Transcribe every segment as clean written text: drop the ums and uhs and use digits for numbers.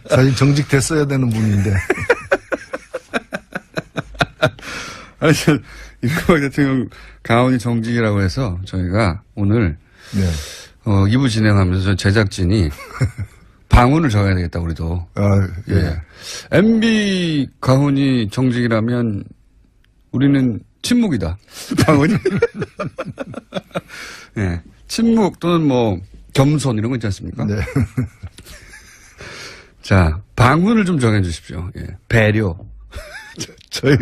사실 정직됐어야 되는 분인데. 아니, 이명박 대통령 강원이 정직이라고 해서 저희가 오늘 네. 2부 진행하면서 제작진이 방언을 적어야 되겠다, 우리도. 예. 예. MB 강훈이 정직이라면 우리는 침묵이다. 방언이. 예. 침묵 또는 뭐 겸손 이런 거 있지 않습니까? 네. 자, 방언을 좀 정해 주십시오. 예. 배려. 저희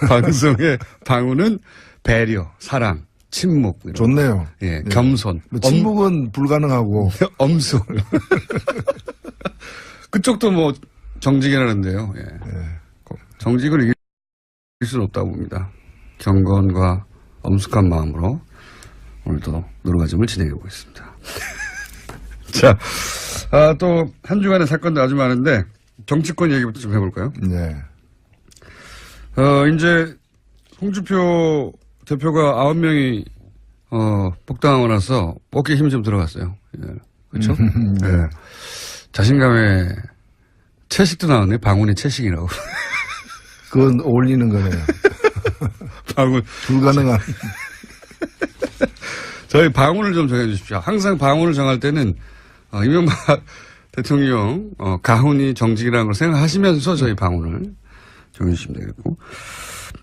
방송의 방언은 배려, 사랑, 침묵. 이런. 좋네요. 예. 네. 겸손. 뭐 침묵은 불가능하고. 엄숙. 그쪽도 뭐 정직이라는데요. 예. 네. 정직을 이길 수는 없다고 봅니다. 경건과 엄숙한 마음으로 오늘도 노루가즘을 진행해 보겠습니다. 자, 또 한 주간의 사건도 아주 많은데 정치권 얘기부터 좀 해볼까요? 네. 이제 홍준표 대표가 9명이 복당하고 나서 어깨에 힘이 좀 들어갔어요. 예. 그렇죠? 네. 예. 자신감에 채식도 나왔네. 방언이 채식이라고. 그건 어울리는 거네요. 방언. 불가능한. 저희 방언을 좀 정해 주십시오. 항상 방언을 정할 때는 이명박 대통령 가훈이 정직이라는 걸 생각하시면서 저희 방언을 정해 주시면 되겠고.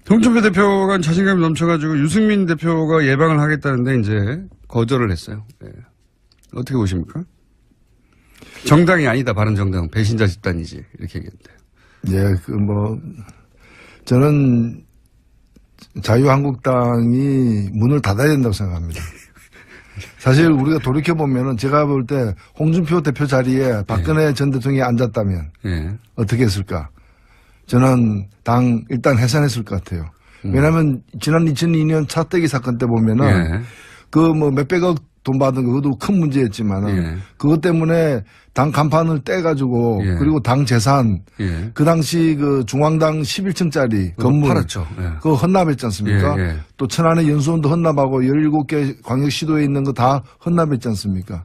홍준표 대표가 자신감이 넘쳐가지고 유승민 대표가 예방을 하겠다는데 이제 거절을 했어요. 네. 어떻게 보십니까? 정당이 아니다. 바른정당 배신자 집단이지 이렇게 얘기했는데. 예, 저는 자유한국당이 문을 닫아야 된다고 생각합니다. 사실 우리가 돌이켜보면은 제가 볼 때 홍준표 대표 자리에 박근혜 전 대통령이 앉았다면 어떻게 했을까? 저는 당 일단 해산했을 것 같아요. 왜냐하면 지난 2002년 차떼기 사건 때 보면은 몇백억 돈 받은 거 그것도 큰 문제였지만은 그것 때문에 당 간판을 떼가지고 그리고 당 재산 그 당시 그 중앙당 11층짜리 건물 팔았죠. 그거 헌납했지 않습니까? 또 천안의 연수원도 헌납하고 17개 광역시도에 있는 거 다 헌납했지 않습니까?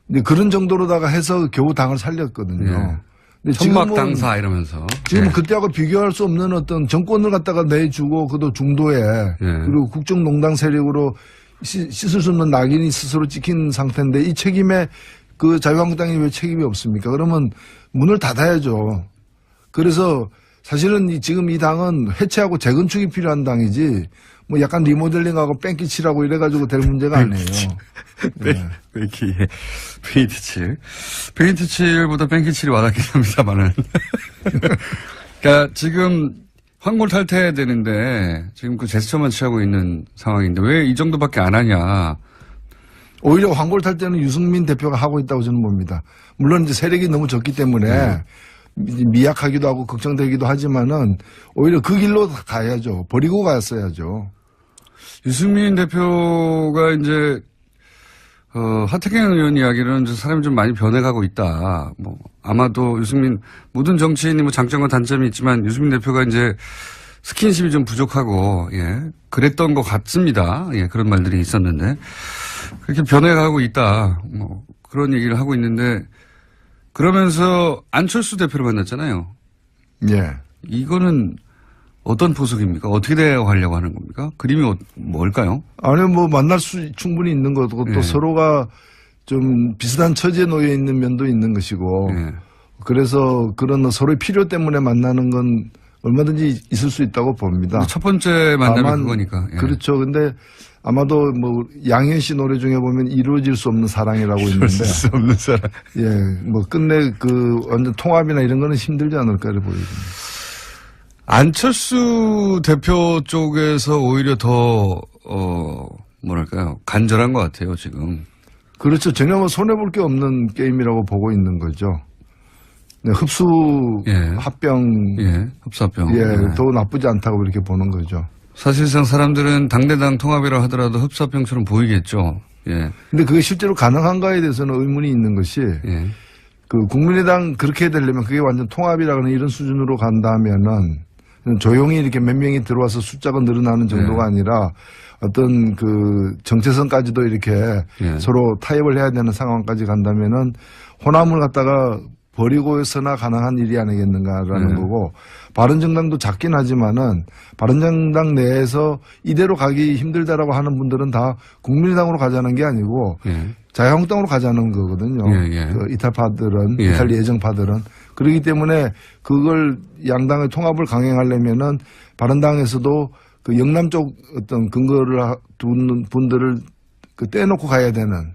근데 그런 정도로다가 해서 겨우 당을 살렸거든요. 근데 천막당사 이러면서 지금 그때하고 비교할 수 없는 어떤 정권을 갖다가 내주고 그것도 중도에 그리고 국정농단 세력으로 씻을 수 없는 낙인이 스스로 찍힌 상태인데 이 책임에 그 자유한국당이 왜 책임이 없습니까? 그러면 문을 닫아야죠. 그래서 사실은 지금 이 당은 해체하고 재건축이 필요한 당이지 뭐 약간 리모델링하고 뺑기칠하고 이래가지고 될 문제가 아니에요. 페인트칠보다 뺑기칠이 와닿긴 합니다만은. 그러니까 지금 황골탈퇴해야 되는데 지금 그 제스처만 취하고 있는 상황인데 왜 이 정도밖에 안 하냐. 오히려 황골탈퇴는 유승민 대표가 하고 있다고 저는 봅니다. 물론 이제 세력이 너무 적기 때문에 미약하기도 하고 걱정되기도 하지만은 오히려 그 길로 가야죠. 버리고 갔어야죠. 유승민 대표가 이제 하태경 의원 이야기는 사람이 좀 많이 변해가고 있다. 뭐 아마도 유승민 모든 정치인이 뭐 장점과 단점이 있지만 유승민 대표가 이제 스킨십이 좀 부족하고 그랬던 것 같습니다. 그런 말들이 있었는데 그렇게 변해가고 있다. 뭐 그런 얘기를 하고 있는데 그러면서 안철수 대표를 만났잖아요. 이거는 어떤 포석입니까? 어떻게 대화하려고 하는 겁니까? 그림이 뭘까요? 아니, 뭐, 만날 수 충분히 있는 거고, 또 서로가 좀 비슷한 처지에 놓여 있는 면도 있는 것이고, 그래서 그런 서로의 필요 때문에 만나는 건 얼마든지 있을 수 있다고 봅니다. 첫 번째 만남이 그거니까. 그렇죠. 근데 아마도 뭐, 양현 씨 노래 중에 보면 이루어질 수 없는 사랑이라고 있는데. 이루어질 수 없는 사랑. 뭐, 끝내 완전 통합이나 이런 거는 힘들지 않을까, 보입니다. 안철수 대표 쪽에서 오히려 더, 뭐랄까요. 간절한 것 같아요, 지금. 그렇죠. 전혀 뭐 손해볼 게 없는 게임이라고 보고 있는 거죠. 흡수, 합병. 흡수합병. 더 나쁘지 않다고 이렇게 보는 거죠. 사실상 사람들은 당대당 통합이라 하더라도 흡수합병처럼 보이겠죠. 근데 그게 실제로 가능한가에 대해서는 의문이 있는 것이. 그 국민의당 그렇게 되려면 그게 완전 통합이라는 이런 수준으로 간다면은 조용히 이렇게 몇 명이 들어와서 숫자가 늘어나는 정도가 아니라 어떤 그 정체성까지도 이렇게 서로 타협을 해야 되는 상황까지 간다면은 호남을 갖다가 버리고서나 가능한 일이 아니겠는가라는 거고, 바른정당도 작긴 하지만은 바른정당 내에서 이대로 가기 힘들다라고 하는 분들은 다 국민의당으로 가자는 게 아니고 자유한국당으로 가자는 거거든요. 그 이탈파들은, 이탈 예정파들은. 그렇기 때문에 그걸 양당의 통합을 강행하려면은 바른당에서도 그 영남 쪽 어떤 근거를 두는 분들을 그 떼놓고 가야 되는,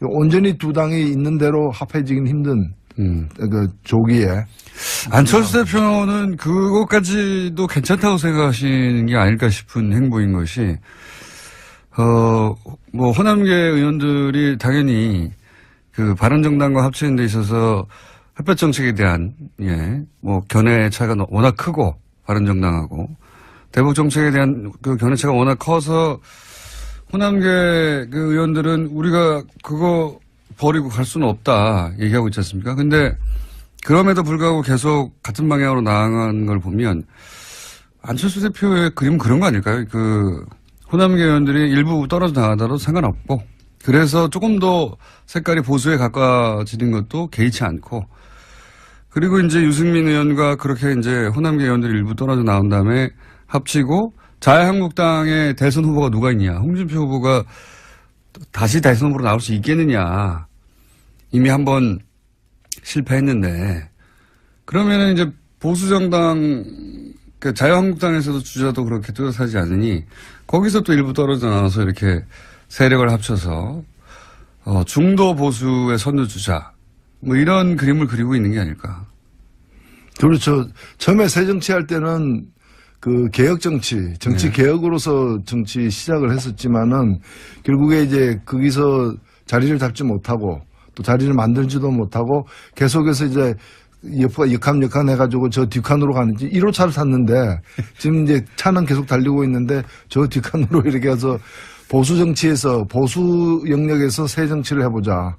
온전히 두 당이 있는 대로 합해지긴 힘든 그 조기에. 안철수 대표는 그것까지도 괜찮다고 생각하시는 게 아닐까 싶은 행보인 것이, 뭐 호남계 의원들이 당연히 그 바른정당과 합치는 데 있어서 햇볕 정책에 대한 뭐 견해 차이가 워낙 크고, 바른정당하고 대북 정책에 대한 그 견해 차이가 워낙 커서 호남계 그 의원들은 우리가 그거 버리고 갈 수는 없다 얘기하고 있지 않습니까? 근데 그럼에도 불구하고 계속 같은 방향으로 나아간 걸 보면 안철수 대표의 그림은 그런 거 아닐까요? 그 호남계 의원들이 일부 떨어져 나가더라도 상관없고, 그래서 조금 더 색깔이 보수에 가까워지는 것도 개의치 않고, 그리고 이제 유승민 의원과 그렇게 이제 호남계 의원들이 일부 떨어져 나온 다음에 합치고 자유한국당의 대선 후보가 누가 있냐. 홍준표 후보가 다시 대선 후보로 나올 수 있겠느냐. 이미 한번 실패했는데. 그러면은 이제 보수정당, 그 자유한국당에서도 주자도 그렇게 뚜렷하지 않으니 거기서 또 일부 떨어져 나와서 이렇게 세력을 합쳐서 중도 보수의 선두주자. 뭐 이런 그림을 그리고 있는 게 아닐까. 그렇죠. 처음에 새정치할 때는 그 개혁 정치 개혁으로서 정치 시작을 했었지만은 결국에 이제 거기서 자리를 잡지 못하고 또 자리를 만들지도 못하고 계속해서 이제 역함 해가지고 저 뒷칸으로 가는지 1호차를 탔는데 지금 이제 차는 계속 달리고 있는데 저 뒷칸으로 이렇게 해서 보수 정치에서 보수 영역에서 새 정치를 해보자.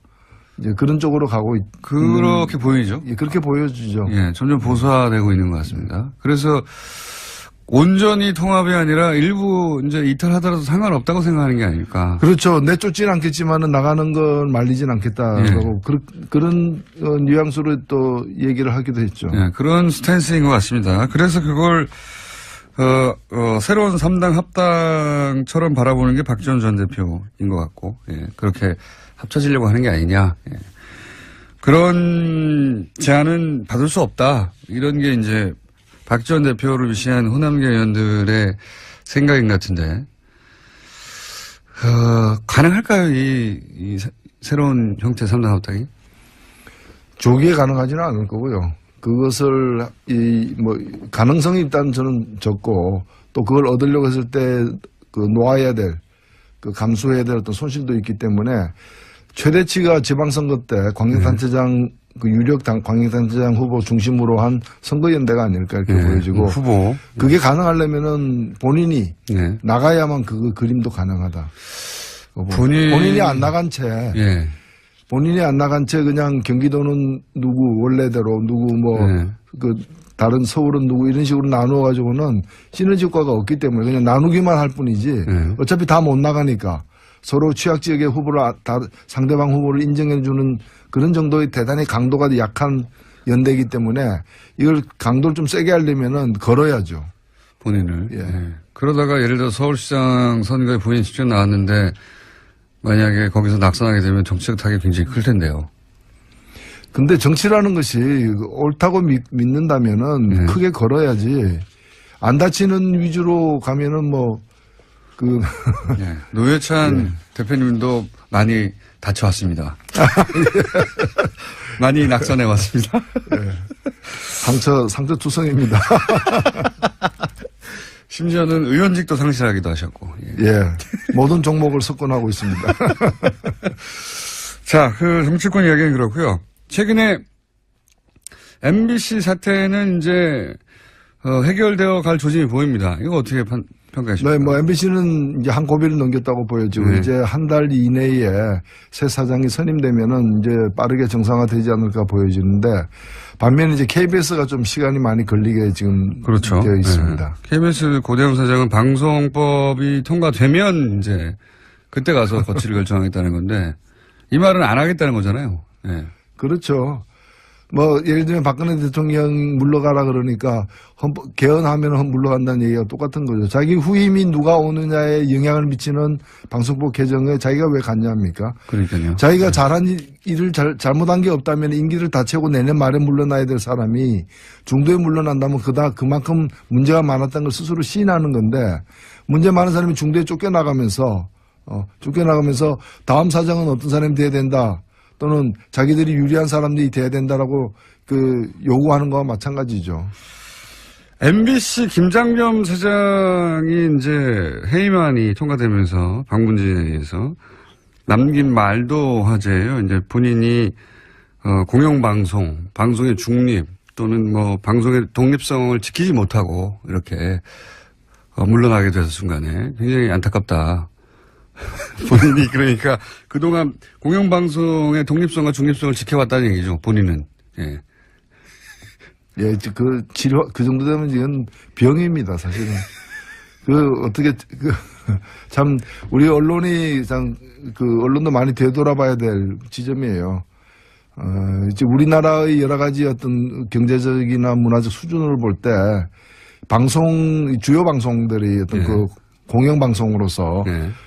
이제 그런 쪽으로 가고 그렇게 보이죠? 예, 그렇게 보여지죠. 예, 점점 보수화되고 있는 것 같습니다. 그래서 온전히 통합이 아니라 일부 이제 이탈하더라도 상관없다고 생각하는 게 아닐까. 그렇죠. 내쫓지는 않겠지만은 나가는 건 말리진 않겠다라고 그런 뉘앙스로 또 얘기를 하기도 했죠. 예, 그런 스탠스인 것 같습니다. 그래서 그걸 새로운 3당 합당처럼 바라보는 게 박지원 전 대표인 것 같고, 예, 그렇게 합쳐지려고 하는 게 아니냐. 예. 그런 제안은 받을 수 없다. 이런 게 이제 박지원 대표를 위시한 호남계 의원들의 생각인 것 같은데, 가능할까요? 이 새로운 형태 3당 합당이? 조기에 가능하지는 않을 거고요. 그것을 가능성이 일단 저는 적고, 또 그걸 얻으려고 했을 때 그 놓아야 될, 그 감수해야 될 어떤 손실도 있기 때문에 최대치가 지방선거 때 광역단체장 그 유력 광역단체장 후보 중심으로 한 선거연대가 아닐까 이렇게 보여지고, 후보 그게 가능하려면은 본인이 나가야만 그 그림도 가능하다. 본인이 안 나간 채. 본인이 안 나간 채 그냥 경기도는 누구 원래대로 누구 그 다른 서울은 누구 이런 식으로 나누어 가지고는 시너지 효과가 없기 때문에 그냥 나누기만 할 뿐이지 어차피 다 못 나가니까 서로 취약 지역의 후보를 상대방 후보를 인정해 주는 그런 정도의 대단히 강도가 약한 연대이기 때문에 이걸 강도를 좀 세게 하려면은 걸어야죠. 본인을. 그러다가 예를 들어 서울시장 선거에 본인 직접 나왔는데 만약에 거기서 낙선하게 되면 정치적 타격이 굉장히 클 텐데요. 근데 정치라는 것이 옳다고 믿는다면은 크게 걸어야지. 안 다치는 위주로 가면은 노회찬 대표님도 많이 다쳐왔습니다. 많이 낙선해 왔습니다. 상처 투성입니다. 심지어는 의원직도 상실하기도 하셨고. 모든 종목을 석권하고 있습니다. 자, 그 정치권 이야기는 그렇고요. 최근에 MBC 사태는 이제 해결되어 갈 조짐이 보입니다. 이거 어떻게 평가하십니까? 네, 뭐 MBC는 이제 한 고비를 넘겼다고 보여지고 네. 이제 한 달 이내에 새 사장이 선임되면은 이제 빠르게 정상화되지 않을까 보여지는데 반면에 이제 KBS가 좀 시간이 많이 걸리게 지금 그렇죠. 되어 있습니다. 네. KBS 고대훈 사장은 방송법이 통과되면 이제 그때 가서 거취를 결정하겠다는 건데 이 말은 안 하겠다는 거잖아요. 네. 그렇죠. 뭐 예를 들면 박근혜 대통령 물러가라 그러니까 개헌하면 물러간다는 얘기가 똑같은 거죠. 자기 후임이 누가 오느냐에 영향을 미치는 방송법 개정에 자기가 왜 갔냐합니까? 그러니까요. 자기가 잘한 일을 잘못한 게 없다면 임기를 다 채우고 내년 말에 물러나야 될 사람이 중도에 물러난다면 그만큼 문제가 많았다는 걸 스스로 시인하는 건데 문제 많은 사람이 중도에 쫓겨나가면서 다음 사장은 어떤 사람이 돼야 된다. 또는 자기들이 유리한 사람들이 돼야 된다라고 요구하는 거와 마찬가지죠. MBC 김장겸 사장이 이제 해임안이 통과되면서 방문진에 의해서 남긴 말도 화제예요. 이제 본인이 방송의 중립 또는 뭐 방송의 독립성을 지키지 못하고 이렇게 물러나게 돼서 순간에 굉장히 안타깝다. 본인이 그러니까 그동안 공영방송의 독립성과 중립성을 지켜왔다는 얘기죠. 본인은. 예. 예, 그 정도 되면 이건 병입니다, 사실은. 참, 우리 언론이 언론도 많이 되돌아봐야 될 지점이에요. 이제 우리나라의 여러 가지 어떤 경제적이나 문화적 수준을 볼 때 주요 방송들이 어떤 예. 공영방송으로서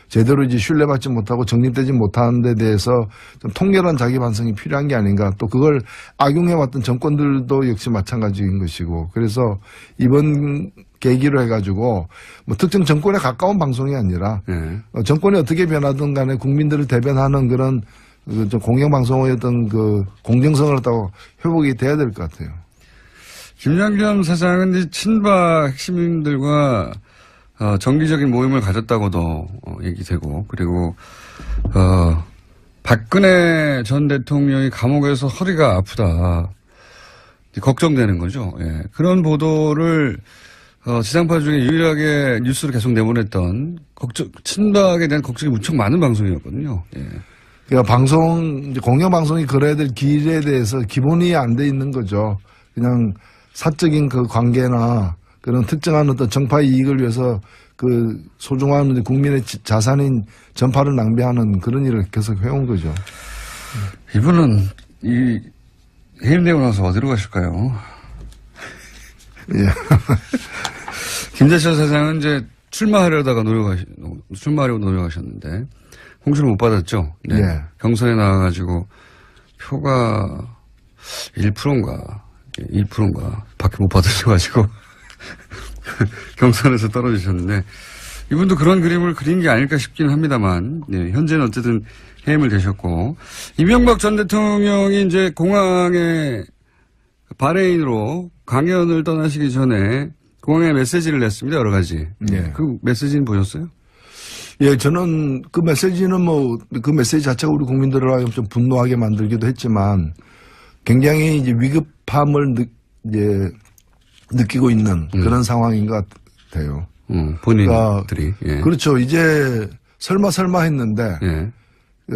제대로 이제 신뢰받지 못하고 정립되지 못하는 데 대해서 좀 통렬한 자기 반성이 필요한 게 아닌가. 또 그걸 악용해왔던 정권들도 역시 마찬가지인 것이고. 그래서 이번 계기로 해가지고 뭐 특정 정권에 가까운 방송이 아니라 정권이 어떻게 변하든 간에 국민들을 대변하는 그런 공영방송의 어떤 공정성을 갖다가 회복이 돼야 될 것 같아요. 김장겸 사장은 이제 친박 핵심인들과 정기적인 모임을 가졌다고도 얘기되고 그리고 박근혜 전 대통령이 감옥에서 허리가 아프다 걱정되는 거죠. 예. 그런 보도를 지상파 중에 유일하게 뉴스를 계속 내보냈던 친박에 대한 걱정이 무척 많은 방송이었거든요. 예. 그러니까 공영방송이 걸어야 될 길에 대해서 기본이 안 돼 있는 거죠. 그냥 사적인 관계나 그런 특정한 어떤 정파의 이익을 위해서 소중한 국민의 자산인 전파를 낭비하는 그런 일을 계속 해온 거죠. 이분은 해임되고 나서 어디로 가실까요? 예. 김재철 사장은 이제 출마하려고 노력하셨는데 홍수를 못 받았죠. 네. 예. 경선에 나와가지고 표가 1%인가 밖에 못 받으셔가지고 경선에서 떨어지셨는데 이분도 그런 그림을 그린 게 아닐까 싶긴 합니다만 현재는 어쨌든 해임을 되셨고 이명박 전 대통령이 이제 공항에 바레인으로 강연을 떠나시기 전에 공항에 메시지를 냈습니다. 여러 가지. 예. 그 메시지는 보셨어요? 예, 저는 그 메시지는 그 메시지 자체가 우리 국민들을 좀 분노하게 만들기도 했지만 굉장히 이제 위급함을 느끼고 있는 그런 상황인 것 같아요. 본인들이. 예. 그렇죠. 이제 설마 했는데 예.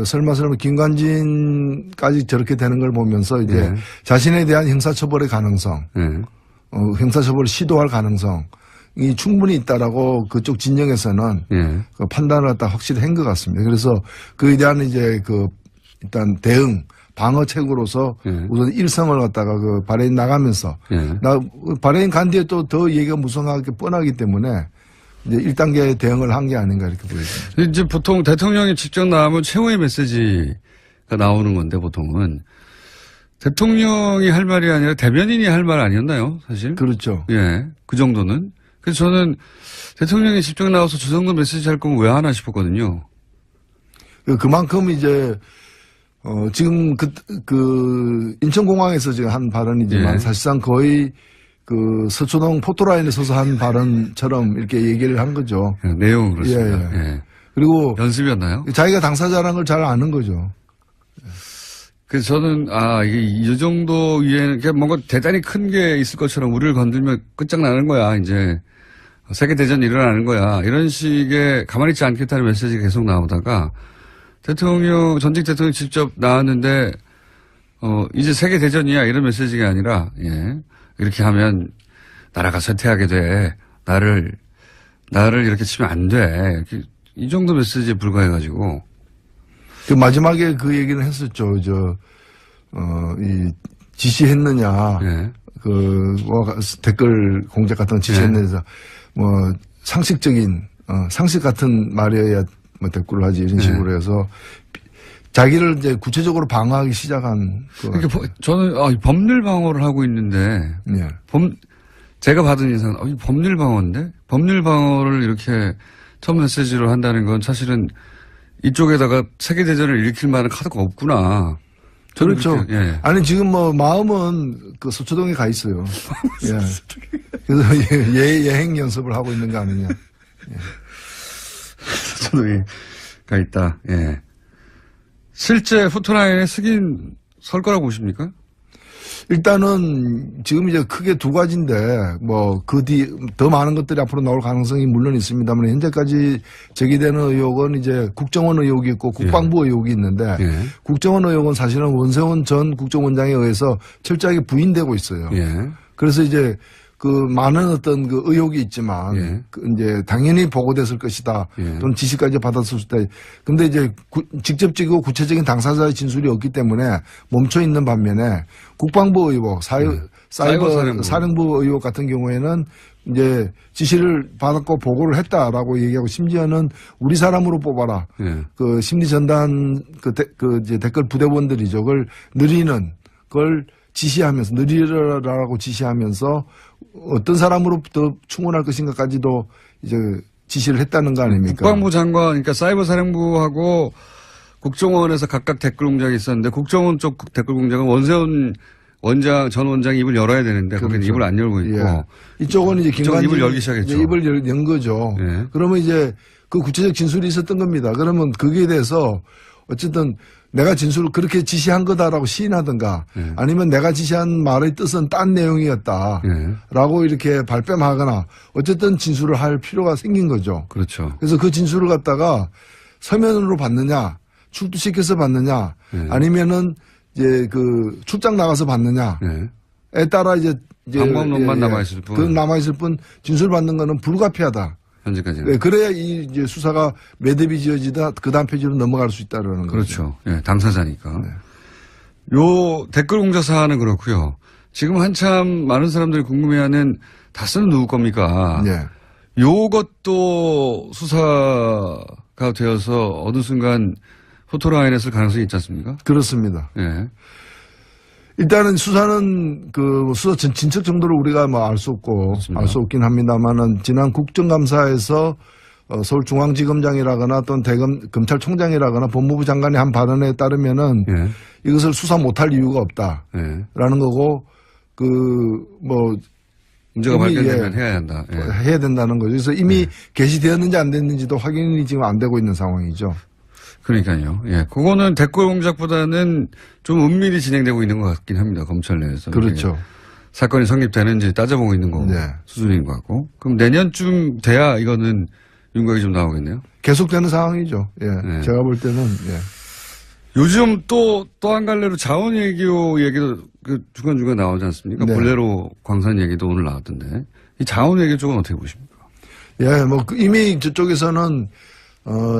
설마 김관진까지 저렇게 되는 걸 보면서 이제 예. 자신에 대한 형사처벌의 가능성, 예. 형사처벌을 시도할 가능성이 충분히 있다라고 그쪽 진영에서는 예. 그 판단을 갖다 확실히 한 것 같습니다. 그래서 그에 대한 이제 일단 대응, 방어책으로서 우선 일성을 갖다가 바레인 나가면서 바레인 간 뒤에 또 더 얘기가 무성하게 뻔하기 때문에 이제 1단계 대응을 한 게 아닌가 이렇게 보여집니다. 이제 보통 대통령이 직접 나오면 최후의 메시지가 나오는 건데 보통은 대통령이 할 말이 아니라 대변인이 할 말 아니었나요, 사실? 그렇죠. 예, 그 정도는. 그래서 저는 대통령이 직접 나와서 저 정도 메시지 할 거면 왜 하나 싶었거든요. 그만큼 이제 지금 인천공항에서 지금 한 발언이지만 사실상 거의 서초동 포토라인에 서서 한 발언처럼 이렇게 얘기를 한 거죠. 내용은 그렇습니다. 예. 그리고 연습이었나요? 자기가 당사자라는 걸 잘 아는 거죠. 그래서 저는 이게 이 정도 위에는 뭔가 대단히 큰 게 있을 것처럼 우리를 건들면 끝장나는 거야 이제 세계대전이 일어나는 거야. 이런 식의 가만히 있지 않겠다는 메시지가 계속 나오다가 전직 대통령이 직접 나왔는데, 이제 세계대전이야. 이런 메시지가 아니라, 예. 이렇게 하면 나라가 쇠퇴하게 돼. 나를 이렇게 치면 안 돼. 이렇게 이 정도 메시지에 불과해가지고. 그 마지막에 그 얘기는 했었죠. 지시했느냐. 예. 댓글 공작 같은 거 지시했느냐. 예. 상식적인, 상식 같은 말이어야 댓글을 하지. 이런 식으로 해서 자기를 이제 구체적으로 방어하기 시작한. 저는, 법률 방어를 하고 있는데. 예. 제가 받은 인상은, 법률 방어인데? 법률 방어를 이렇게 첫 메시지로 한다는 건 사실은 이쪽에다가 세계대전을 일으킬 만한 카드가 없구나. 그렇죠. 예. 아니, 지금 마음은 서초동에 가 있어요. 예. 그래서 예행 연습을 하고 있는 거 아니냐. 예. 서초동에 가 있다. 예. 실제 포토라인에 설 거라고 보십니까? 일단은 지금 이제 크게 두 가지인데 더 많은 것들이 앞으로 나올 가능성이 물론 있습니다만 현재까지 제기되는 의혹은 이제 국정원 의혹이 있고 국방부 의혹이 있는데 국정원 의혹은 사실은 원세훈 전 국정원장에 의해서 철저하게 부인되고 있어요. 그래서 이제 많은 어떤 의혹이 있지만, 이제 당연히 보고됐을 것이다. 또는 지시까지 받았을 수도 있다. 근데 이제 직접적이고 구체적인 당사자의 진술이 없기 때문에 멈춰 있는 반면에 국방부 의혹, 사이버 사령부 의혹 같은 경우에는 이제 지시를 받았고 보고를 했다라고 얘기하고 심지어는 우리 사람으로 뽑아라. 심리 전단 이제 댓글 부대원들이죠. 그걸 그걸 지시하면서 느리라라고 지시하면서 어떤 사람으로부터 충원할 것인가까지도 이제 지시를 했다는 거 아닙니까? 국방부 장관, 그러니까 사이버 사령부하고 국정원에서 각각 댓글 공장이 있었는데 국정원 쪽 댓글 공장은 원세훈 전 원장이 입을 열어야 되는데 거기는 그렇죠. 입을 안 열고 있고 이쪽은 이제 김관진 입을 열기 시작했죠. 입을 연 거죠. 그러면 이제 그 구체적 진술이 있었던 겁니다. 그러면 거기에 대해서 어쨌든 내가 진술을 그렇게 지시한 거다라고 시인하든가 아니면 내가 지시한 말의 뜻은 딴 내용이었다라고 이렇게 발뺌하거나 어쨌든 진술을 할 필요가 생긴 거죠. 그렇죠. 그래서 그 진술을 갖다가 서면으로 받느냐 출두시켜서 받느냐 아니면은 이제 출장 나가서 받느냐에 따라 이제 방법론만 남아있을 뿐. 남아있을 뿐 진술 받는 거는 불가피하다. 현재까지는. 그래야 이제 수사가 매듭이 지어지다 그 다음 페이지로 넘어갈 수 있다라는 거죠. 그렇죠. 예, 당사자니까. 요 댓글 공작 사안은 그렇고요. 지금 한참 많은 사람들이 궁금해하는 다스는 누구 겁니까? 요것도 수사가 되어서 어느 순간 포토라인에 쓸 가능성이 있지 않습니까? 그렇습니다. 예. 일단은 수사는 수사 진척 정도를 우리가 알 수 없고 알 수 없긴 합니다만은 지난 국정감사에서 서울중앙지검장이라거나 또는 검찰총장이라거나 법무부 장관이 한 발언에 따르면은 이것을 수사 못할 이유가 없다라는 거고 문제가 발견되면 해야 한다. 해야 된다는 거죠. 그래서 이미 게시되었는지 안 됐는지도 확인이 지금 안 되고 있는 상황이죠. 그러니까요. 예. 그거는 댓글 공작보다는 좀 은밀히 진행되고 있는 것 같긴 합니다. 검찰 내에서. 그렇죠. 사건이 성립되는지 따져보고 있는 거 수준인 것 같고. 그럼 내년쯤 돼야 이거는 윤곽이 좀 나오겠네요. 계속되는 상황이죠. 예. 제가 볼 때는, 요즘 또 한 갈래로 자원 얘기도 중간중간 나오지 않습니까? 볼레로 광산 얘기도 오늘 나왔던데. 이 자원 얘기 쪽은 어떻게 보십니까? 이미 저쪽에서는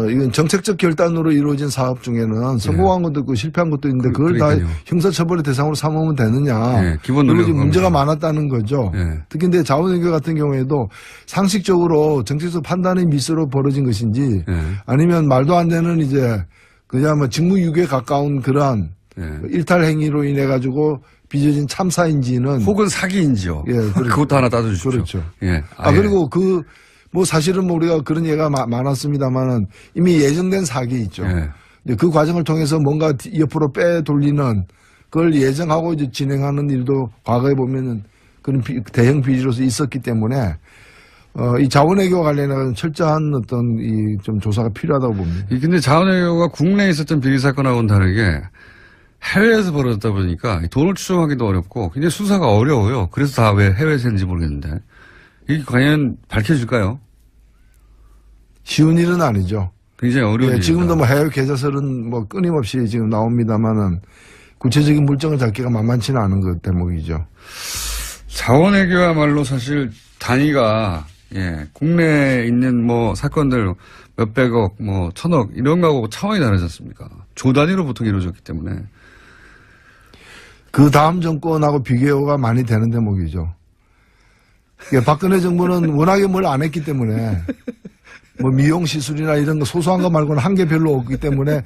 이건 정책적 결단으로 이루어진 사업 중에는 성공한 것도 있고 실패한 것도 있는데 그걸 다 형사처벌의 대상으로 삼으면 되느냐. 기본 그리고 문제가 많았다는 거죠. 특히 근데 자원외교 같은 경우에도 상식적으로 정책적 판단의 미스로 벌어진 것인지 아니면 말도 안 되는 이제 그냥 직무유기에 가까운 그러한 일탈 행위로 인해 가지고 빚어진 참사인지는 혹은 사기인지요. 그것도 하나 따져주십시오. 그렇죠. 예. 그리고 사실은 우리가 그런 얘기가 많았습니다만은 이미 예정된 사기 있죠. 그 과정을 통해서 뭔가 옆으로 빼돌리는 그걸 예정하고 이제 진행하는 일도 과거에 보면은 그런 대형 비리로서 있었기 때문에 이 자원외교 관련해서 철저한 어떤 좀 조사가 필요하다고 봅니다. 근데 자원외교가 국내에 있었던 비리 사건하고는 다르게 해외에서 벌어졌다 보니까 돈을 추정하기도 어렵고 굉장히 수사가 어려워요. 그래서 다 왜 해외에서 했는지 모르겠는데. 이게 과연 밝혀질까요? 쉬운 일은 아니죠. 굉장히 어려운 일이다. 지금도 뭐 해외 계좌설은 뭐 끊임없이 지금 나옵니다만은 구체적인 물증을 잡기가 만만치는 않은 것 대목이죠. 자원외교야말로 사실 단위가 국내에 있는 뭐 사건들 몇백억, 뭐 천억 이런 거하고 차원이 다르지 않습니까? 조 단위로 보통 이루어졌기 때문에. 그 다음 정권하고 비교가 많이 되는 대목이죠. 박근혜 정부는 워낙에 뭘 안 했기 때문에 뭐 미용 시술이나 이런 거 소소한 거 말고는 한 게 별로 없기 때문에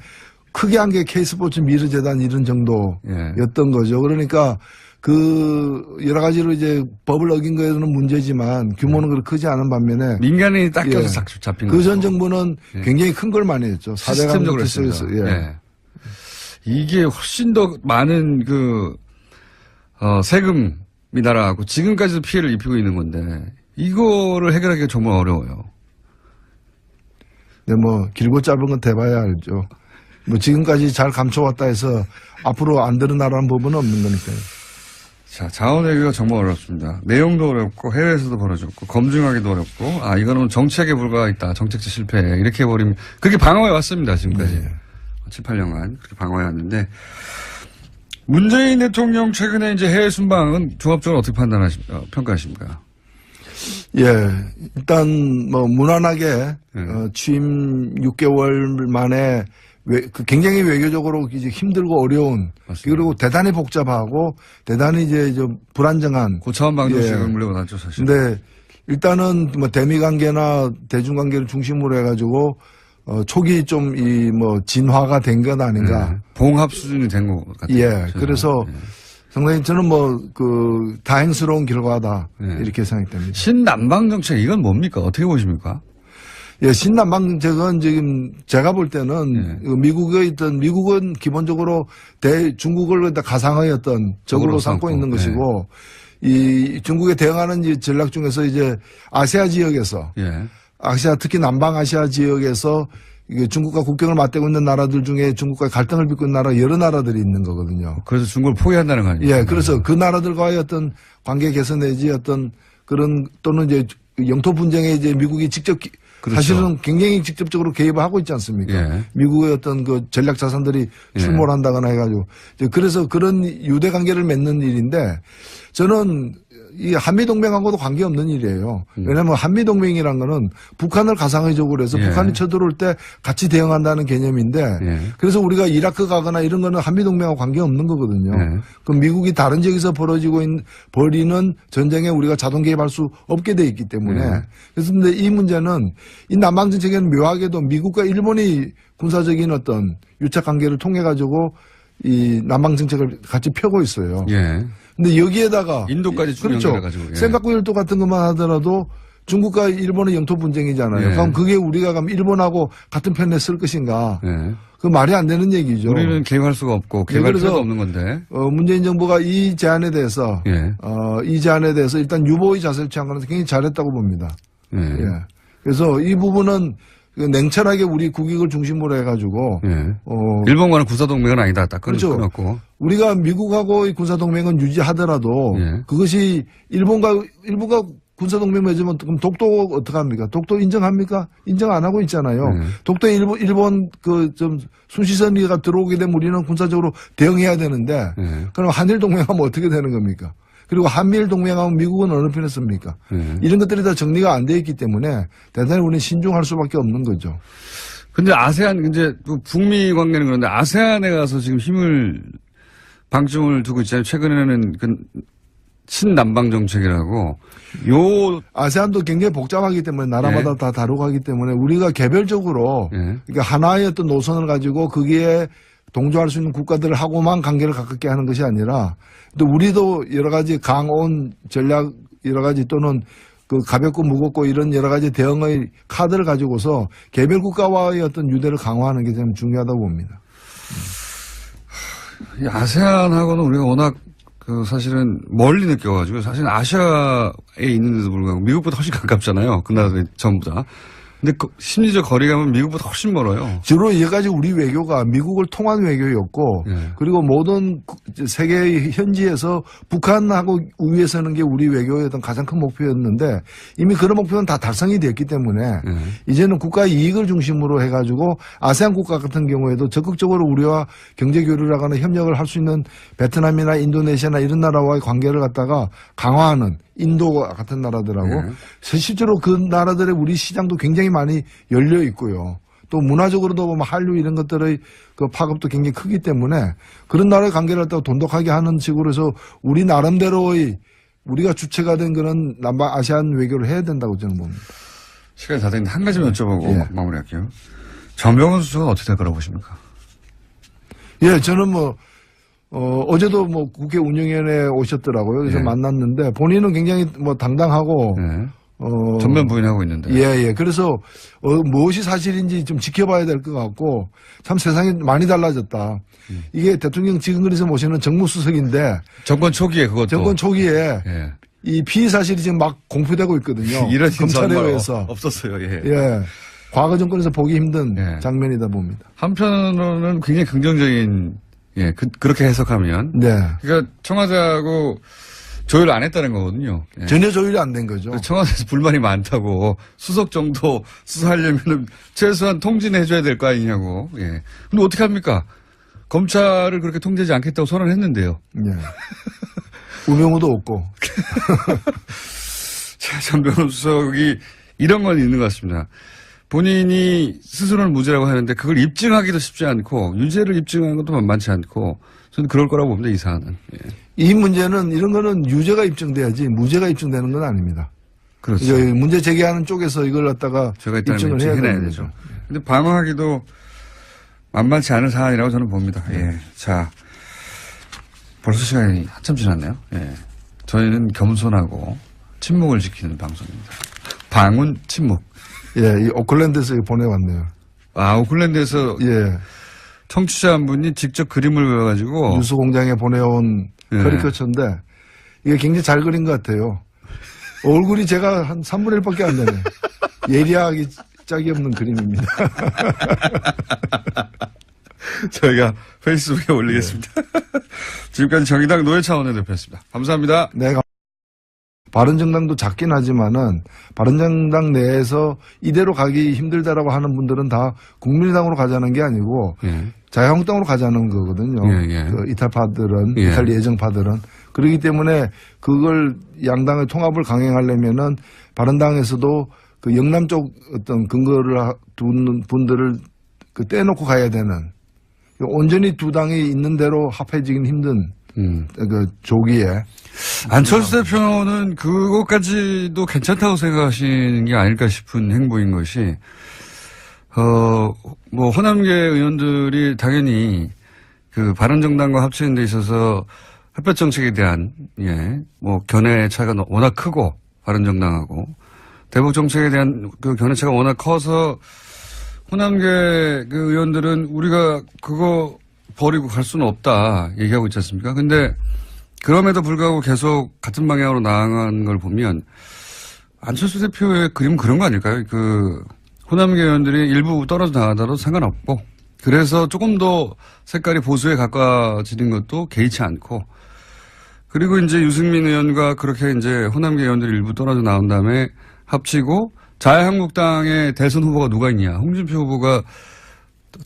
크게 한 게 K스포츠 미르재단 이런 정도였던 거죠. 그러니까 그 여러 가지로 이제 법을 어긴 거에는 문제지만 규모는 그렇게 크지 않은 반면에 민간인이 딱 껴서 잡힌 거죠. 그 전 정부는 굉장히 큰 걸 많이 했죠. 시스템적으로 했습니다. 이게 훨씬 더 많은 세금이 날아가고 지금까지도 피해를 입히고 있는 건데 이거를 해결하기가 정말 어려워요. 네, 뭐 길고 짧은 건 대봐야 알죠. 뭐 지금까지 잘 감춰왔다 해서 앞으로 안 드러나라는 부분은 없는 거니까요. 자, 자원외교가 정말 어렵습니다. 내용도 어렵고 해외에서도 벌어졌고 검증하기도 어렵고 이거는 정책에 불과했다. 정책적 실패 이렇게 해버리면 그렇게 방어해 왔습니다. 지금까지. 네. 7, 8년간 그렇게 방어해 왔는데 문재인 대통령 최근에 이제 해외 순방은 종합적으로 어떻게 평가하십니까? 일단 뭐 무난하게 취임 6개월 만에 굉장히 외교적으로 이제 힘들고 어려운 맞습니다. 그리고 대단히 복잡하고 대단히 이제 좀 불안정한 고차원 방정식을 물려받았죠 사실. 근데 일단은 뭐 대미 관계나 대중 관계를 중심으로 해가지고 초기 좀 이 뭐 진화가 된 건 아닌가. 봉합 수준이 된 것 같아요. 그래서 상당히 저는 뭐 다행스러운 결과다 이렇게 생각됩니다. 신남방 정책 이건 뭡니까? 어떻게 보십니까? 신남방 정책은 지금 제가 볼 때는 미국은 기본적으로 중국을 가상의 어떤 적으로 삼고 있는 것이고 이 중국에 대응하는 전략 중에서 이제 아시아 지역에서 특히 남방아시아 지역에서 중국과 국경을 맞대고 있는 나라들 중에 중국과 갈등을 빚고 있는 나라 여러 나라들이 있는 거거든요. 그래서 중국을 포기한다는 거 아니에요? 그래서 그 나라들과의 어떤 관계 개선 내지 어떤 그런 또는 이제 영토 분쟁에 이제 미국이 직접 그렇죠. 사실은 굉장히 직접적으로 개입을 하고 있지 않습니까? 미국의 어떤 그 전략 자산들이 출몰 한다거나 해가지고 그래서 그런 유대 관계를 맺는 일인데 저는 이 한미동맹하고도 관계없는 일이에요. 왜냐하면 한미동맹이란 거는 북한을 가상의적으로 해서 북한이 쳐들어올 때 같이 대응한다는 개념인데 그래서 우리가 이라크 가거나 이런 거는 한미동맹하고 관계없는 거거든요. 그럼 미국이 다른 지역에서 벌이는 전쟁에 우리가 자동 개입할 수 없게 돼 있기 때문에 그래서 근데 이 문제는 이 남방정책에는 묘하게도 미국과 일본이 군사적인 어떤 유착 관계를 통해 가지고 이 남방정책을 같이 펴고 있어요. 근데 여기에다가 인도까지 그렇죠. 가지고 센카쿠 열도 같은 것만 하더라도 중국과 일본의 영토 분쟁이잖아요. 그럼 그게 우리가 그럼 일본하고 같은 편에 쓸 것인가? 그 말이 안 되는 얘기죠. 우리는 개입할 수가 없고 개입할 필요도 없는 건데. 문재인 정부가 이 제안에 대해서 일단 유보의 자세를 취한 거는 굉장히 잘했다고 봅니다. 그래서 이 부분은 냉철하게 우리 국익을 중심으로 해가지고 일본과는 군사동맹은 아니다. 딱 그렇죠. 끊었고. 우리가 미국하고의 군사동맹은 유지하더라도 그것이 일본과 군사동맹 맺으면 그럼 독도 어떡합니까? 독도 인정합니까? 인정 안 하고 있잖아요. 독도에 일본 좀 순시선이가 들어오게 되면 우리는 군사적으로 대응해야 되는데 그럼 한일 동맹하면 어떻게 되는 겁니까? 그리고 한미일 동맹하면 미국은 어느 편에 씁니까? 이런 것들이 다 정리가 안 돼 있기 때문에 대단히 우리는 신중할 수밖에 없는 거죠. 근데 아세안, 이제 북미 관계는 그런데 아세안에 가서 지금 방점을 두고 있잖아요. 최근에는 신남방 정책이라고 아세안도 굉장히 복잡하기 때문에 나라마다 다 다르고 하기 때문에 우리가 개별적으로 그러니까 하나의 어떤 노선을 가지고 거기에 동조할 수 있는 국가들하고만 관계를 가깝게 하는 것이 아니라 또 우리도 여러 가지 강온 전략 여러 가지 또는 그 가볍고 무겁고 이런 여러 가지 대응의 카드를 가지고서 개별 국가와의 어떤 유대를 강화하는 게 좀 중요하다고 봅니다. 이 아세안하고는 우리가 워낙 사실은 멀리 느껴가지고 사실 아시아에 있는데도 불구하고 미국보다 훨씬 가깝잖아요. 그 나라들이 전부 다. 근데 심리적 거리감은 미국보다 훨씬 멀어요. 주로 여기까지 우리 외교가 미국을 통한 외교였고 예. 그리고 모든 세계 현지에서 북한하고 위에 서는 게 우리 외교의 어떤 가장 큰 목표였는데 이미 그런 목표는 다 달성이 됐기 때문에 이제는 국가 이익을 중심으로 해가지고 아세안 국가 같은 경우에도 적극적으로 우리와 경제 교류를 하거나 협력을 할 수 있는 베트남이나 인도네시아나 이런 나라와의 관계를 갖다가 강화하는 인도 같은 나라들하고 실제로 그 나라들의 우리 시장도 굉장히 많이 열려 있고요. 또 문화적으로도 보면 한류 이런 것들의 그 파급도 굉장히 크기 때문에 그런 나라의 관계를 갖다가 돈독하게 하는 식으로 해서 우리 나름대로의 우리가 주체가 된 그런 남아시안 외교를 해야 된다고 저는 봅니다. 시간이 다 됐는데 한 가지만 여쭤보고 마무리할게요. 전병훈 수석은 어떻게 될 거라고 보십니까? 예, 저는 어제도 국회 운영위원회에 오셨더라고요. 그래서 만났는데 본인은 굉장히 당당하고 전면 부인하고 있는데. 예. 그래서 무엇이 사실인지 좀 지켜봐야 될 것 같고 참 세상이 많이 달라졌다. 이게 대통령 지금그래서 모시는 정무수석인데 정권 초기에 그것도. 정권 초기에 이 피의 사실이 지금 막 공표되고 있거든요. 이런 검찰에 의해서. 없었어요. 예. 과거 정권에서 보기 힘든 장면이다 봅니다. 한편으로는 굉장히 긍정적인 그렇게 해석하면. 네. 그러니까 청와대하고 조율을 안 했다는 거거든요. 전혀 조율이 안 된 거죠. 청와대에서 불만이 많다고 수석 정도 수사하려면 최소한 통지는 해줘야 될 거 아니냐고. 근데 어떻게 합니까? 검찰을 그렇게 통제하지 않겠다고 선언했는데요. 우명우도 없고. 전병훈 수석이 이런 건 있는 것 같습니다. 본인이 스스로는 무죄라고 하는데 그걸 입증하기도 쉽지 않고 유죄를 입증하는 것도 만만치 않고 저는 그럴 거라고 봅니다. 이 사안은. 이 문제는 이런 거는 유죄가 입증돼야지 무죄가 입증되는 건 아닙니다. 그렇죠. 문제 제기하는 쪽에서 이걸 갖다가 입증을 해야 되는 거죠. 근데 방어하기도 만만치 않은 사안이라고 저는 봅니다. 자, 벌써 시간이 한참 지났네요. 저희는 겸손하고 침묵을 지키는 방송입니다. 방운 침묵. 이 오클랜드에서 보내왔네요. 아, 오클랜드에서 청취자 한 분이 직접 그림을 그려가지고 뉴스 공장에 보내온 커리커처인데 이게 굉장히 잘 그린 것 같아요. 얼굴이 제가 한 3분의 1밖에 안 되네. 예리하기 짝이 없는 그림입니다. 저희가 페이스북에 올리겠습니다. 지금까지 정의당 노회찬 원내대표였습니다. 감사합니다. 네. 바른정당도 작긴 하지만은 바른정당 내에서 이대로 가기 힘들다라고 하는 분들은 다 국민의당으로 가자는 게 아니고 자유한국당으로 가자는 거거든요. 그 이탈파들은 이탈 예정파들은 그렇기 때문에 그걸 양당의 통합을 강행하려면은 바른당에서도 그 영남 쪽 어떤 근거를 두는 분들을 떼놓고 가야 되는 온전히 두 당이 있는 대로 합해지긴 힘든 그 조기에. 안철수 대표는 그것까지도 괜찮다고 생각하시는 게 아닐까 싶은 행보인 것이, 호남계 의원들이 당연히 그 바른정당과 합치는 데 있어서 햇볕 정책에 대한, 견해 차이가 워낙 크고, 바른정당하고, 대북 정책에 대한 그 견해 차이가 워낙 커서 호남계 그 의원들은 우리가 그거 버리고 갈 수는 없다 얘기하고 있지 않습니까? 근데 그럼에도 불구하고 계속 같은 방향으로 나아간 걸 보면 안철수 대표의 그림은 그런 거 아닐까요? 그 호남계 의원들이 일부 떨어져 나가더라도 상관없고 그래서 조금 더 색깔이 보수에 가까워지는 것도 개의치 않고 그리고 이제 유승민 의원과 그렇게 이제 호남계 의원들이 일부 떨어져 나온 다음에 합치고 자유한국당의 대선 후보가 누가 있냐. 홍준표 후보가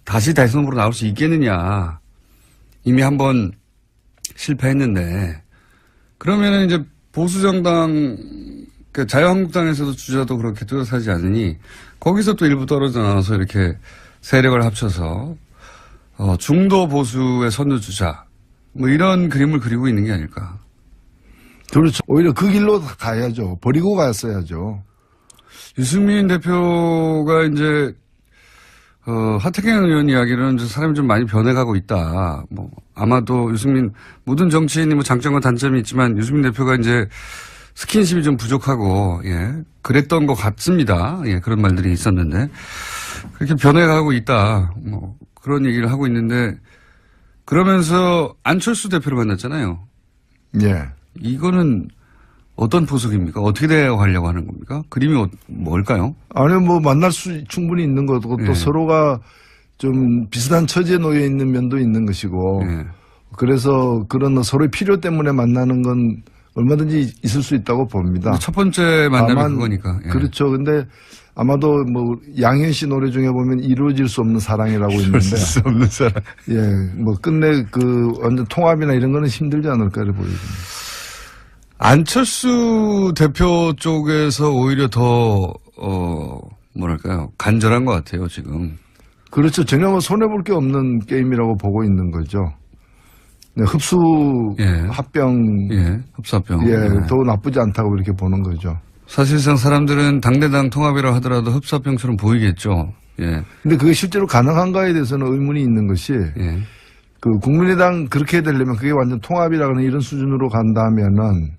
다시 대선 후보로 나올 수 있겠느냐. 이미 한번 실패했는데. 그러면은 이제 보수정당, 그 자유한국당에서도 주자도 그렇게 뚜렷하지 않으니 거기서 또 일부 떨어져 나와서 이렇게 세력을 합쳐서 중도 보수의 선두주자. 뭐 이런 그림을 그리고 있는 게 아닐까. 그렇죠. 오히려 그 길로 가야죠. 버리고 갔어야죠. 유승민 대표가 이제 하태경 의원 이야기는 사람이 좀 많이 변해가고 있다. 아마도 유승민 모든 정치인이 장점과 단점이 있지만 유승민 대표가 이제 스킨십이 좀 부족하고 그랬던 것 같습니다. 그런 말들이 있었는데 그렇게 변해가고 있다. 그런 얘기를 하고 있는데 그러면서 안철수 대표를 만났잖아요. 이거는 어떤 포석입니까? 어떻게 대화하려고 하는 겁니까? 그림이 뭘까요? 아니, 뭐, 만날 수 충분히 있는 거고, 또 서로가 좀 비슷한 처지에 놓여 있는 면도 있는 것이고, 그래서 그런 서로의 필요 때문에 만나는 건 얼마든지 있을 수 있다고 봅니다. 첫 번째 만남이 그거니까. 그렇죠. 근데 아마도 뭐 양현 씨 노래 중에 보면 이루어질 수 없는 사랑이라고 있는데. 이루어질 수 없는 사랑. 예, 뭐 끝내 그 완전 통합이나 이런 거는 힘들지 않을까 보여집니다. 안철수 대표 쪽에서 오히려 더, 뭐랄까요. 간절한 것 같아요, 지금. 그렇죠. 전혀 뭐 손해볼 게 없는 게임이라고 보고 있는 거죠. 네, 흡수 합병. 흡수 합병. 더 나쁘지 않다고 이렇게 보는 거죠. 사실상 사람들은 당대당 통합이라 하더라도 흡수 합병처럼 보이겠죠. 근데 그게 실제로 가능한가에 대해서는 의문이 있는 것이. 그 국민의당 그렇게 되려면 그게 완전 통합이라는 이런 수준으로 간다면은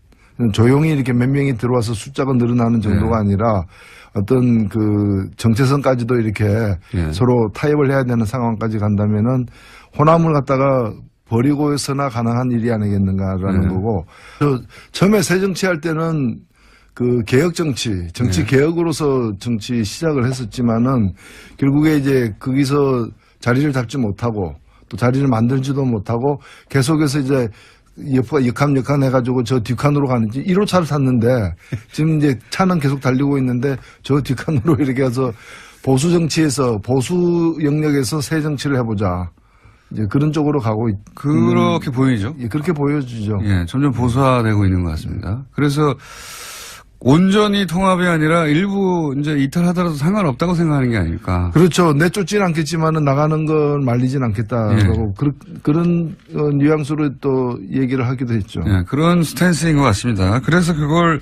조용히 이렇게 몇 명이 들어와서 숫자가 늘어나는 정도가 아니라 어떤 그 정체성까지도 이렇게 서로 타협을 해야 되는 상황까지 간다면은 호남을 갖다가 버리고서나 가능한 일이 아니겠는가라는 거고, 처음에 새 정치할 때는 그 개혁 정치 개혁으로서 정치 시작을 했었지만은 결국에 이제 거기서 자리를 잡지 못하고 또 자리를 만들지도 못하고 계속해서 이제 역함 해가지고 저 뒷칸으로 가는지 1호차를 탔는데 지금 이제 차는 계속 달리고 있는데 저 뒷칸으로 이렇게 해서 보수 정치에서 보수 영역에서 새 정치를 해보자. 이제 그런 쪽으로 가고 그렇게 보이죠. 그렇게 보여주죠. 점점 보수화되고 있는 것 같습니다. 그래서 온전히 통합이 아니라 일부 이제 이탈하더라도 상관없다고 생각하는 게 아닐까. 그렇죠. 내쫓지는 않겠지만은 나가는 걸 말리진 않겠다라고 그런 뉘앙스로 또 얘기를 하기도 했죠. 그런 스탠스인 것 같습니다. 그래서 그걸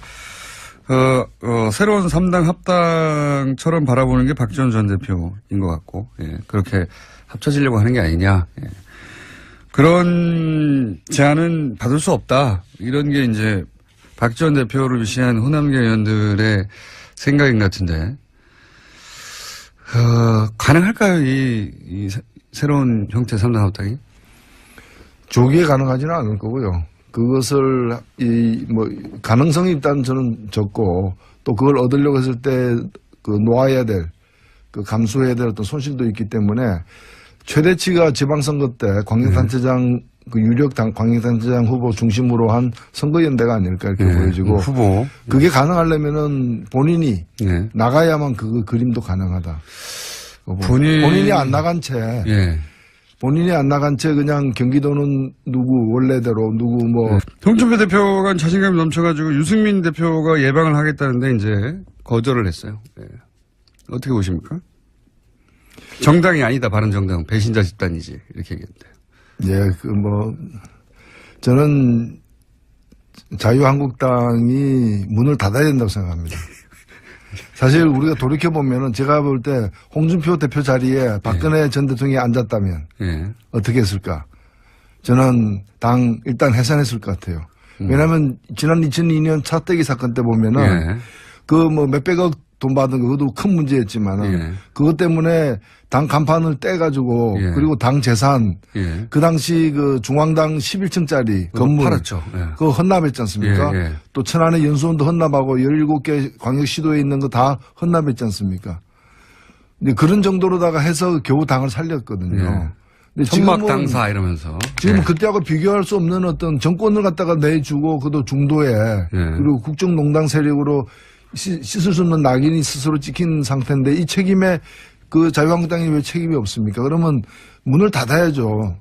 새로운 3당 합당처럼 바라보는 게 박지원 전 대표인 것 같고, 그렇게 합쳐지려고 하는 게 아니냐. 그런 제안은 받을 수 없다. 이런 게 이제 박지원 대표를 위시한 호남계 의원들의 생각인 것 같은데, 가능할까요? 이 새로운 형태 3당 합당이? 조기에 가능하지는 않을 거고요. 그것을 가능성이 일단 저는 적고 또 그걸 얻으려고 했을 때 그 놓아야 될 그 감수해야 될 어떤 손실도 있기 때문에 최대치가 지방선거 때 광역단체장 그 유력 광역단체장 후보 중심으로 한 선거연대가 아닐까 이렇게 보여지고 후보 그게 가능하려면은 본인이 나가야만 그 그림도 가능하다. 본인이 안 나간 채 본인이 안 나간 채 그냥 경기도는 누구 원래대로 누구 뭐 홍준표 대표가 자신감이 넘쳐가지고 유승민 대표가 예방을 하겠다는데 이제 거절을 했어요. 어떻게 보십니까? 정당이 아니다. 바른정당 배신자 집단이지 이렇게 얘기했는데. 저는 자유한국당이 문을 닫아야 된다고 생각합니다. 사실 우리가 돌이켜보면은 제가 볼 때 홍준표 대표 자리에 박근혜 전 대통령이 앉았다면 어떻게 했을까? 저는 일단 해산했을 것 같아요. 왜냐하면 지난 2002년 차떼기 사건 때 보면은 몇백억 돈 받은 거 그것도 큰 문제였지만은 그것 때문에 당 간판을 떼가지고 그리고 당 재산 그 당시 그 중앙당 11층짜리 건물 팔았죠. 그거 헌납했지 않습니까? 또 천안의 연수원도 헌납하고 17개 광역시도에 있는 거 다 헌납했지 않습니까? 근데 그런 정도로다가 해서 겨우 당을 살렸거든요. 천막 당사 이러면서 지금 그때하고 비교할 수 없는 어떤 정권을 갖다가 내주고 그것도 중도에 그리고 국정농단 세력으로 씻을 수 없는 낙인이 스스로 찍힌 상태인데 이 책임에 그 자유한국당이 왜 책임이 없습니까? 그러면 문을 닫아야죠.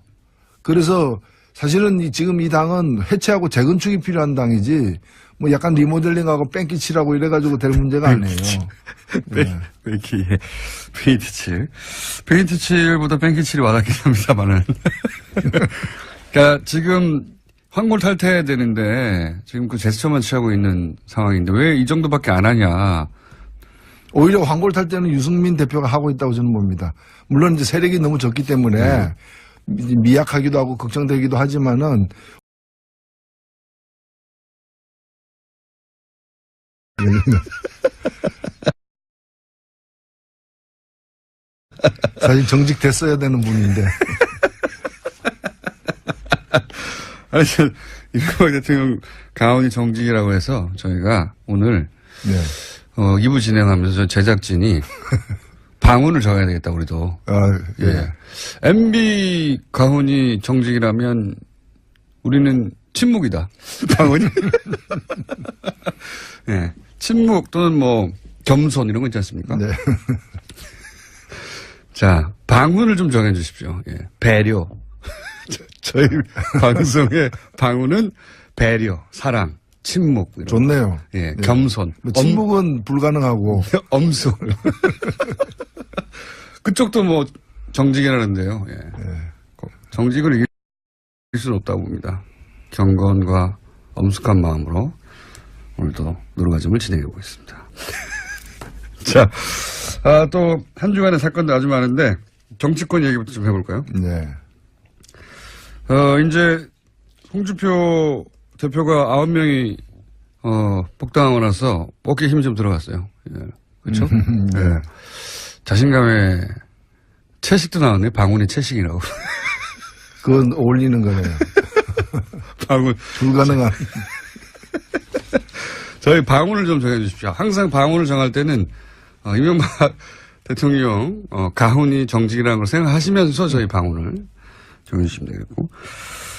그래서 사실은 지금 이 당은 해체하고 재건축이 필요한 당이지 뭐 약간 리모델링하고 뺑기 칠하고 이래가지고 될 문제가 아니에요. 페인트 칠보다 뺑기 칠이 와닿긴 합니다만은. 그러니까 지금 황골 탈퇴해야 되는데 지금 그 제스처만 취하고 있는 상황인데 왜 이 정도밖에 안 하냐. 오히려 황골 탈퇴는 유승민 대표가 하고 있다고 저는 봅니다. 물론 이제 세력이 너무 적기 때문에 미약하기도 하고 걱정되기도 하지만은 사실 정직 됐어야 되는 분인데. 아니, 이명박 대통령 가훈이 정직이라고 해서 저희가 오늘 네. 2부 진행하면서 제작진이 방언을 정해야 되겠다, 우리도. 예. 예. MB 가훈이 정직이라면 우리는 침묵이다. 방언이. 예. 침묵 또는 뭐 겸손 이런 거 있지 않습니까? 네. 자, 방언을 좀 정해 주십시오. 예. 배려. 저희 방송의 방언은 배려, 사랑, 침묵. 이런 좋네요. 예. 겸손. 뭐 침묵은 불가능하고. 엄숙. 그쪽도 뭐 정직이라는데요. 예. 정직을 이길 수는 없다고 봅니다. 경건과 엄숙한 마음으로 오늘도 노루가즘을 진행해 보겠습니다. 자, 또 한 주간의 사건도 아주 많은데 정치권 얘기부터 좀 해볼까요? 네. 이제 홍준표 대표가 9명이 복당하고 나서 어깨에 힘이 좀 들어갔어요. 예. 그렇죠? 네. 예. 자신감에 채식도 나왔네. 방언의 채식이라고. 그건 어울리는 거네요. 방언. 불가능한. 저희 방언을 좀 정해 주십시오. 항상 방언을 정할 때는 이명박 대통령 가훈이 정직이라는 걸 생각하시면서 저희 방언을 정해 주시면 되겠고.